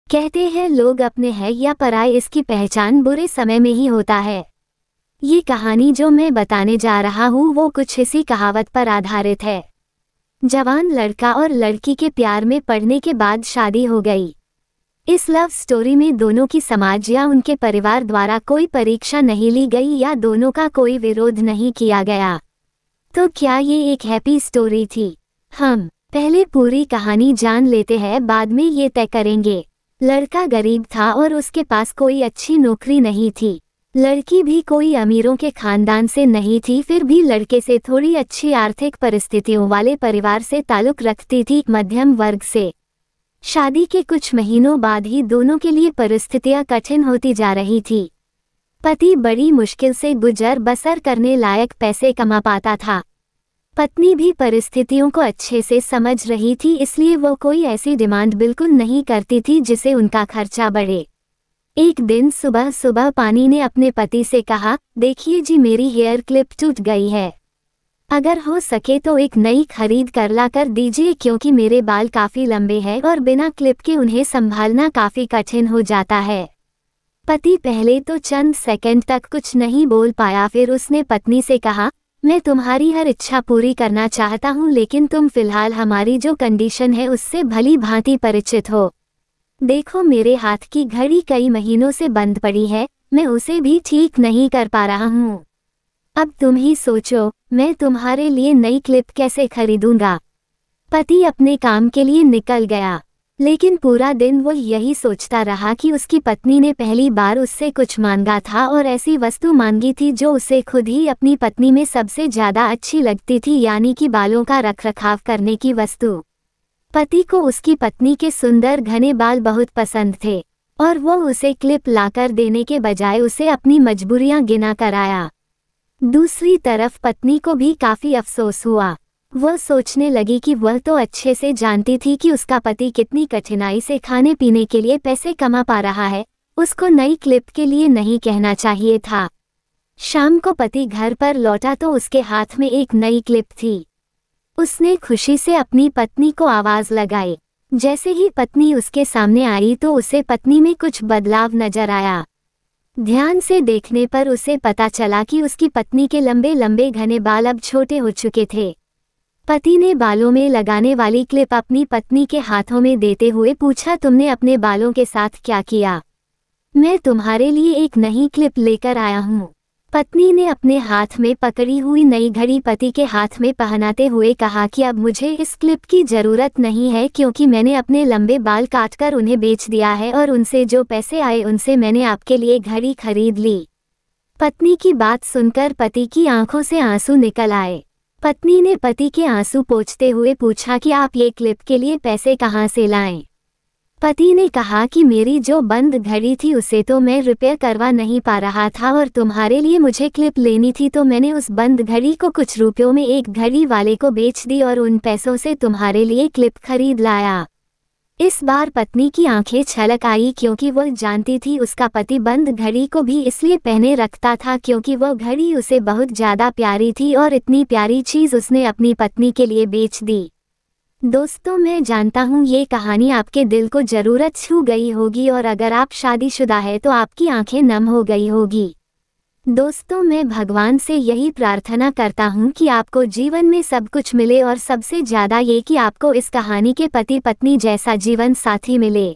कहते हैं लोग अपने हैं या पराये इसकी पहचान बुरे समय में ही होता है। ये कहानी जो मैं बताने जा रहा हूँ वो कुछ इसी कहावत पर आधारित है। जवान लड़का और लड़की के प्यार में पड़ने के बाद शादी हो गई। इस लव स्टोरी में दोनों की समाज या उनके परिवार द्वारा कोई परीक्षा नहीं ली गई या दोनों का कोई विरोध नहीं किया गया। तो क्या ये एक हैप्पी स्टोरी थी? हम पहले पूरी कहानी जान लेते हैं, बाद में ये तय करेंगे। लड़का गरीब था और उसके पास कोई अच्छी नौकरी नहीं थी। लड़की भी कोई अमीरों के खानदान से नहीं थी, फिर भी लड़के से थोड़ी अच्छी आर्थिक परिस्थितियों वाले परिवार से ताल्लुक रखती थी, मध्यम वर्ग से। शादी के कुछ महीनों बाद ही दोनों के लिए परिस्थितियां कठिन होती जा रही थी। पति बड़ी मुश्किल से गुजर बसर करने लायक पैसे कमा पाता था। पत्नी भी परिस्थितियों को अच्छे से समझ रही थी, इसलिए वो कोई ऐसी डिमांड बिल्कुल नहीं करती थी जिसे उनका खर्चा बढ़े। एक दिन सुबह सुबह पानी ने अपने पति से कहा, देखिए जी, मेरी हेयर क्लिप टूट गई है। अगर हो सके तो एक नई खरीद कर ला कर दीजिए, क्योंकि मेरे बाल काफी लंबे हैं और बिना क्लिप के उन्हें संभालना काफी कठिन हो जाता है। पति पहले तो चंद सेकंड तक कुछ नहीं बोल पाया, फिर उसने पत्नी से कहा, मैं तुम्हारी हर इच्छा पूरी करना चाहता हूँ, लेकिन तुम फिलहाल हमारी जो कंडीशन है उससे भली भांति परिचित हो। देखो, मेरे हाथ की घड़ी कई महीनों से बंद पड़ी है, मैं उसे भी ठीक नहीं कर पा रहा हूँ। अब तुम ही सोचो, मैं तुम्हारे लिए नई क्लिप कैसे खरीदूंगा। पति अपने काम के लिए निकल गया, लेकिन पूरा दिन वो यही सोचता रहा कि उसकी पत्नी ने पहली बार उससे कुछ मांगा था और ऐसी वस्तु मांगी थी जो उसे खुद ही अपनी पत्नी में सबसे ज्यादा अच्छी लगती थी, यानी कि बालों का रखरखाव करने की वस्तु। पति को उसकी पत्नी के सुंदर घने बाल बहुत पसंद थे और वो उसे क्लिप लाकर देने के बजाय उसे अपनी मजबूरियां गिना कर आया। दूसरी तरफ पत्नी को भी काफी अफसोस हुआ। वह सोचने लगी कि वह तो अच्छे से जानती थी कि उसका पति कितनी कठिनाई से खाने पीने के लिए पैसे कमा पा रहा है, उसको नई क्लिप के लिए नहीं कहना चाहिए था। शाम को पति घर पर लौटा तो उसके हाथ में एक नई क्लिप थी। उसने खुशी से अपनी पत्नी को आवाज लगाई। जैसे ही पत्नी उसके सामने आई तो उसे पत्नी में कुछ बदलाव नजर आया। ध्यान से देखने पर उसे पता चला कि उसकी पत्नी के लंबे लंबे घने बाल अब छोटे हो चुके थे। पति ने बालों में लगाने वाली क्लिप अपनी पत्नी के हाथों में देते हुए पूछा, तुमने अपने बालों के साथ क्या किया? मैं तुम्हारे लिए एक नई क्लिप लेकर आया हूँ। पत्नी ने अपने हाथ में पकड़ी हुई नई घड़ी पति के हाथ में पहनाते हुए कहा कि अब मुझे इस क्लिप की जरूरत नहीं है, क्योंकि मैंने अपने लंबे बाल काटकर उन्हें बेच दिया है और उनसे जो पैसे आए उनसे मैंने आपके लिए घड़ी खरीद ली। पत्नी की बात सुनकर पति की आंखों से आंसू निकल आए। पत्नी ने पति के आंसू पोंछते हुए पूछा कि आप ये क्लिप के लिए पैसे कहाँ से लाएं? पति ने कहा कि मेरी जो बंद घड़ी थी उसे तो मैं रिपेयर करवा नहीं पा रहा था और तुम्हारे लिए मुझे क्लिप लेनी थी, तो मैंने उस बंद घड़ी को कुछ रुपयों में एक घड़ी वाले को बेच दी और उन पैसों से तुम्हारे लिए क्लिप खरीद लाया। इस बार पत्नी की आंखें छलक आई, क्योंकि वह जानती थी उसका पति बंद घड़ी को भी इसलिए पहने रखता था क्योंकि वह घड़ी उसे बहुत ज्यादा प्यारी थी और इतनी प्यारी चीज उसने अपनी पत्नी के लिए बेच दी। दोस्तों, मैं जानता हूँ ये कहानी आपके दिल को जरूर छू गई होगी और अगर आप शादीशुदा है तो आपकी आंखें नम हो गई होगी। दोस्तों, मैं भगवान से यही प्रार्थना करता हूँ कि आपको जीवन में सब कुछ मिले और सबसे ज्यादा ये कि आपको इस कहानी के पति पत्नी जैसा जीवन साथी मिले।